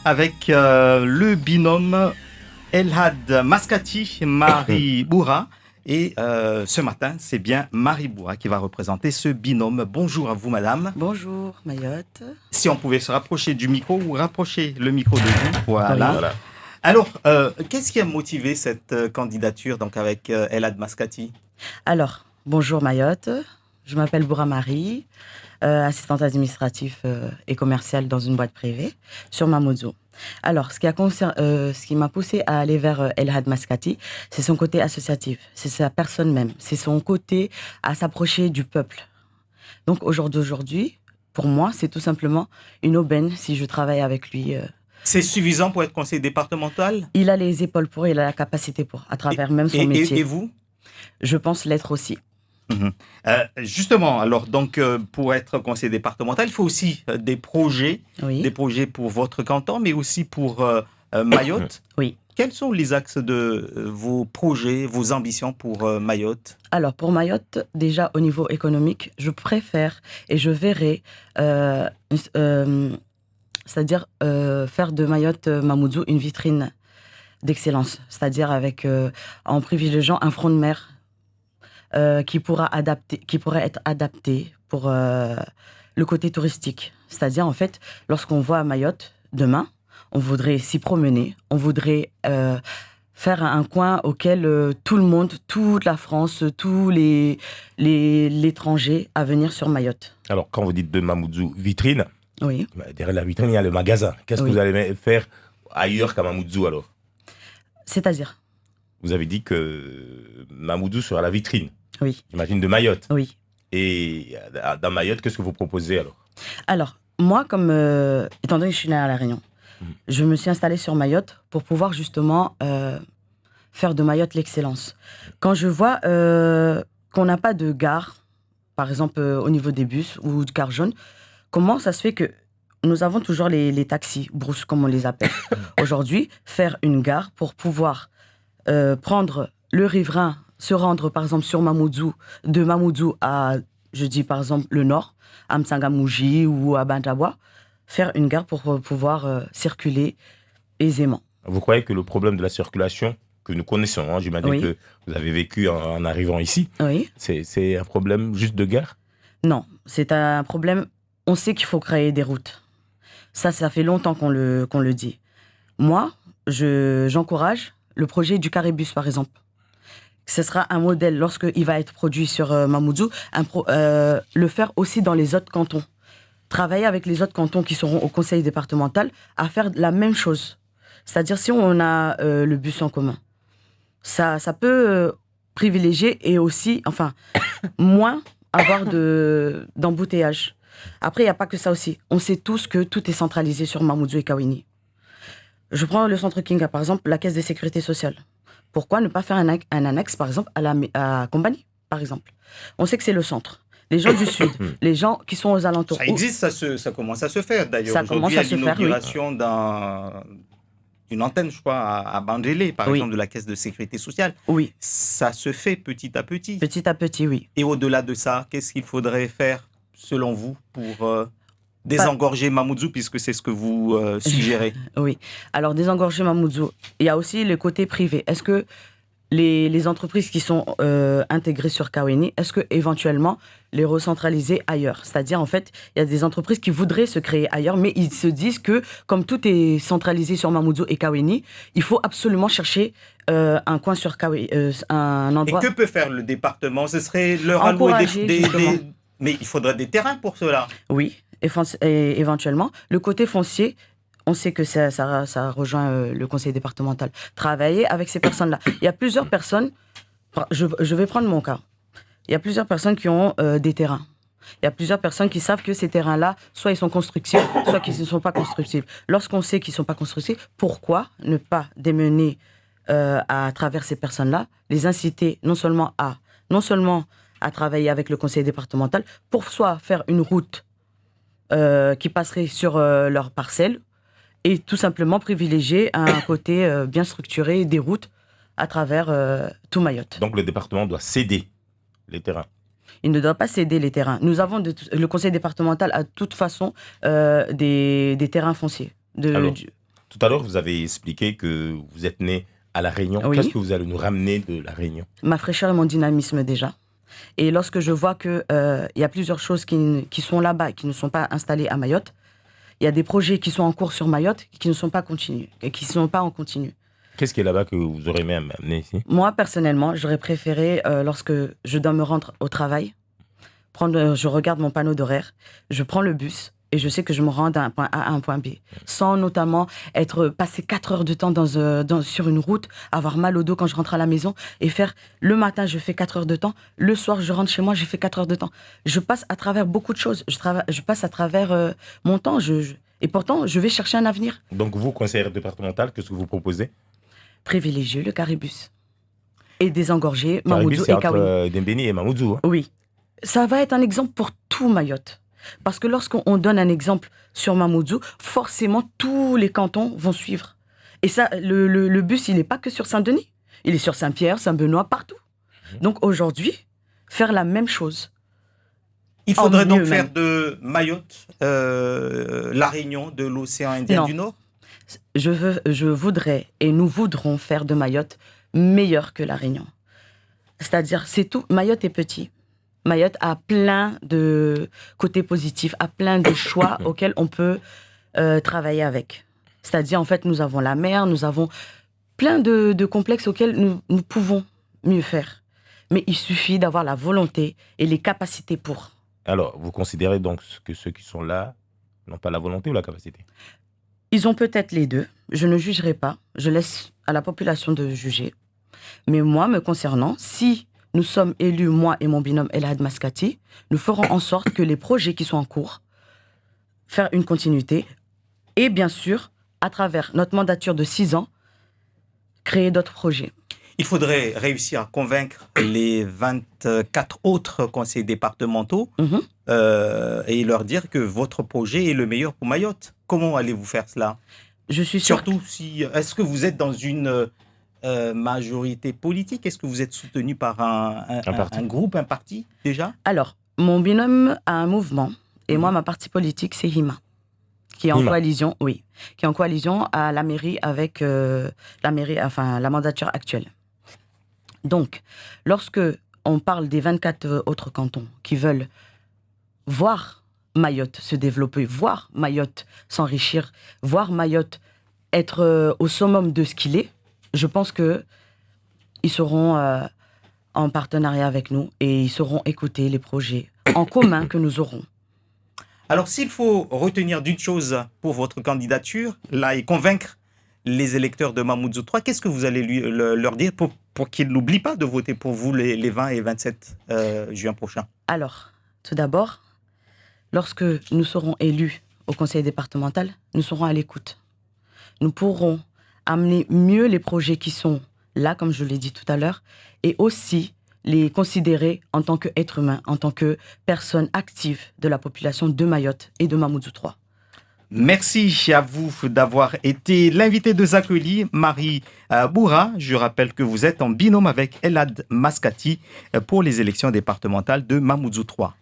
avec le binôme Elhad Maskati, Marie Boura. Et ce matin, c'est bien Marie Boura qui va représenter ce binôme. Bonjour à vous, madame. Bonjour, Mayotte. Si on pouvait se rapprocher du micro ou rapprocher le micro de vous. Voilà. Oui. Voilà. Alors, qu'est-ce qui a motivé cette candidature donc avec Elhad Maskati? Alors, bonjour Mayotte. Je m'appelle Boura Marie, assistante administrative et commerciale dans une boîte privée sur Mamoudzou. Alors, ce qui m'a poussé à aller vers Elhad Maskati, c'est son côté associatif, c'est sa personne même, c'est son côté à s'approcher du peuple. Donc, au jour d'aujourd'hui, pour moi, c'est tout simplement une aubaine si je travaille avec lui. C'est suffisant pour être conseiller départemental? Il a les épaules pour, il a la capacité pour, à travers même son métier. Et vous? Je pense l'être aussi. Justement, alors donc pour être conseiller départemental, il faut aussi des projets pour votre canton, mais aussi pour Mayotte. Oui. Quels sont les axes de vos projets, vos ambitions pour Mayotte? Alors pour Mayotte, déjà au niveau économique, je préfère et je verrai, c'est-à-dire faire de Mayotte Mamoudzou une vitrine d'excellence, c'est-à-dire avec en privilégiant un front de mer. Qui pourrait être adapté pour le côté touristique. C'est-à-dire, en fait, lorsqu'on voit Mayotte, demain, on voudrait s'y promener, on voudrait faire un coin auquel tout le monde, toute la France, tous l'étranger à venir sur Mayotte. Alors, quand vous dites de Mamoudzou, vitrine, Oui. derrière la vitrine, il y a le magasin. Qu'est-ce que vous allez faire ailleurs qu'à Mamoudzou, alors? C'est-à-dire? Vous avez dit que Mamoudzou sera la vitrine. Oui. J'imagine de Mayotte. Oui. Et dans Mayotte, qu'est-ce que vous proposez, alors? Alors, moi, comme étant donné que je suis née à La Réunion, je me suis installée sur Mayotte pour pouvoir justement faire de Mayotte l'excellence. Quand je vois qu'on n'a pas de gare, par exemple au niveau des bus ou de gare jaune, comment ça se fait que nous avons toujours les taxis, brousses comme on les appelle. Aujourd'hui, faire une gare pour pouvoir prendre le riverain, se rendre par exemple sur Mamoudzou, de Mamoudzou à, je dis par exemple le nord, à Mtsangamouji ou à Bantabois, faire une gare pour pouvoir circuler aisément. Vous croyez que le problème de la circulation que nous connaissons, j'imagine que vous avez vécu en arrivant ici, c'est un problème juste de gare? Non, c'est un problème, on sait qu'il faut créer des routes. Ça fait longtemps qu'on le dit. Moi, j'encourage le projet du carré-bus, par exemple. Ce sera un modèle, lorsqu'il va être produit sur Mamoudzou, le faire aussi dans les autres cantons. Travailler avec les autres cantons qui seront au conseil départemental à faire la même chose. C'est-à-dire, si on a le bus en commun, ça peut privilégier et aussi, enfin, moins avoir d'embouteillage. Après, il n'y a pas que ça aussi. On sait tous que tout est centralisé sur Mamoudzou et Kawini. Je prends le centre Kinga, par exemple, la caisse de sécurité sociale. Pourquoi ne pas faire un annexe, par exemple, à Combani, par exemple? On sait que c'est le centre. Les gens du Sud, les gens qui sont aux alentours. Ça existe, ça commence à se faire d'ailleurs. Ça commence à se faire, oui. L'inauguration d'une antenne, je crois, à Bandélé, par exemple, de la caisse de sécurité sociale. Oui. Ça se fait petit à petit. Petit à petit, oui. Et au-delà de ça, qu'est-ce qu'il faudrait faire, selon vous, pour désengorger Mamoudzou, puisque c'est ce que vous suggérez? Oui. Alors, désengorger Mamoudzou, il y a aussi le côté privé. Est-ce que les entreprises qui sont intégrées sur Kawini, est-ce que éventuellement les recentraliser ailleurs? C'est-à-dire, en fait, il y a des entreprises qui voudraient se créer ailleurs, mais ils se disent que, comme tout est centralisé sur Mamoudzou et Kawini, il faut absolument chercher un coin sur Kawini, un endroit... Et que peut faire le département? Ce serait leur allouer Mais il faudrait des terrains pour cela. Oui, et éventuellement. Le côté foncier, on sait que ça rejoint le conseil départemental. Travailler avec ces personnes-là. Il y a plusieurs personnes, je vais prendre mon cas. Il y a plusieurs personnes qui ont des terrains. Il y a plusieurs personnes qui savent que ces terrains-là, soit ils sont constructibles, soit qu'ils ne sont pas constructibles. Lorsqu'on sait qu'ils ne sont pas constructibles, pourquoi ne pas démener à travers ces personnes-là, les inciter non seulement à travailler avec le conseil départemental pour soit faire une route qui passerait sur leur parcelle et tout simplement privilégier un côté bien structuré des routes à travers tout Mayotte. Donc le département doit céder les terrains? Il ne doit pas céder les terrains. Nous avons, le conseil départemental a de toute façon des terrains fonciers. Tout à l'heure, vous avez expliqué que vous êtes né à La Réunion. Oui. Qu'est-ce que vous allez nous ramener de La Réunion? Ma fraîcheur et mon dynamisme déjà. Et lorsque je vois qu'il y a plusieurs choses qui sont là-bas et qui ne sont pas installées à Mayotte, il y a des projets qui sont en cours sur Mayotte qui ne sont pas continus, et qui ne sont pas en continu. Qu'est-ce qui est là-bas que vous aurez aimé amener ici? Moi, personnellement, j'aurais préféré, lorsque je dois me rendre au travail, je regarde mon panneau d'horaire, je prends le bus et je sais que je me rends d'un point A à un point B. Sans notamment passer 4 heures de temps sur une route, avoir mal au dos quand je rentre à la maison et faire, le matin, je fais 4 heures de temps, le soir, je rentre chez moi, j'ai fait 4 heures de temps. Je passe à travers beaucoup de choses. Je passe à travers mon temps et pourtant, je vais chercher un avenir. Donc vous, conseillère départementale, qu'est-ce que vous proposez? Privilégier le caribus et désengorger Caribus, Mamoudzou c'est et entre Kawin. Dembéni et Mamoudzou. Hein? Oui. Ça va être un exemple pour tout Mayotte. Parce que lorsqu'on donne un exemple sur Mamoudzou, forcément, tous les cantons vont suivre. Et ça, le bus, il n'est pas que sur Saint-Denis. Il est sur Saint-Pierre, Saint-Benoît, partout. Donc aujourd'hui, faire la même chose. Il faudrait donc faire de Mayotte la Réunion de l'océan Indien du Nord? Je voudrais et nous voudrons faire de Mayotte meilleur que la Réunion. C'est-à-dire, c'est tout. Mayotte est petit. Mayotte a plein de côtés positifs, a plein de choix auxquels on peut travailler avec. C'est-à-dire, en fait, nous avons la mer, nous avons plein de complexes auxquels nous pouvons mieux faire. Mais il suffit d'avoir la volonté et les capacités pour. Alors, vous considérez donc que ceux qui sont là n'ont pas la volonté ou la capacité? Ils ont peut-être les deux. Je ne jugerai pas. Je laisse à la population de juger. Mais moi, me concernant, si nous sommes élus, moi et mon binôme Elhad Maskati, nous ferons en sorte que les projets qui sont en cours, faire une continuité, et bien sûr, à travers notre mandature de 6 ans, créer d'autres projets. Il faudrait réussir à convaincre les 24 autres conseils départementaux et leur dire que votre projet est le meilleur pour Mayotte. Comment allez-vous faire cela? Je suis sûre. Surtout si... Est-ce que vous êtes dans une majorité politique? Est-ce que vous êtes soutenu par un groupe, un parti déjà? Alors, mon binôme a un mouvement et moi, ma partie politique, c'est HIMA. Qui est en coalition, oui, qui est en coalition à la mairie avec la mandature actuelle. Donc, lorsque on parle des 24 autres cantons qui veulent voir Mayotte se développer, voir Mayotte s'enrichir, voir Mayotte être au summum de ce qu'il est, je pense qu'ils seront en partenariat avec nous et ils sauront écouter les projets en commun que nous aurons. Alors, s'il faut retenir d'une chose pour votre candidature, là, et convaincre les électeurs de Mamoudzou 3, qu'est-ce que vous allez leur dire pour qu'ils n'oublient pas de voter pour vous les 20 et 27 juin prochains? Alors, tout d'abord, lorsque nous serons élus au conseil départemental, nous serons à l'écoute. Nous pourrons amener mieux les projets qui sont là, comme je l'ai dit tout à l'heure, et aussi les considérer en tant qu'être humain, en tant que personne active de la population de Mayotte et de Mamoudzou 3. Merci à vous d'avoir été l'invité de Zakoli, Marie Bourra. Je rappelle que vous êtes en binôme avec Elhad Maskati pour les élections départementales de Mamoudzou 3.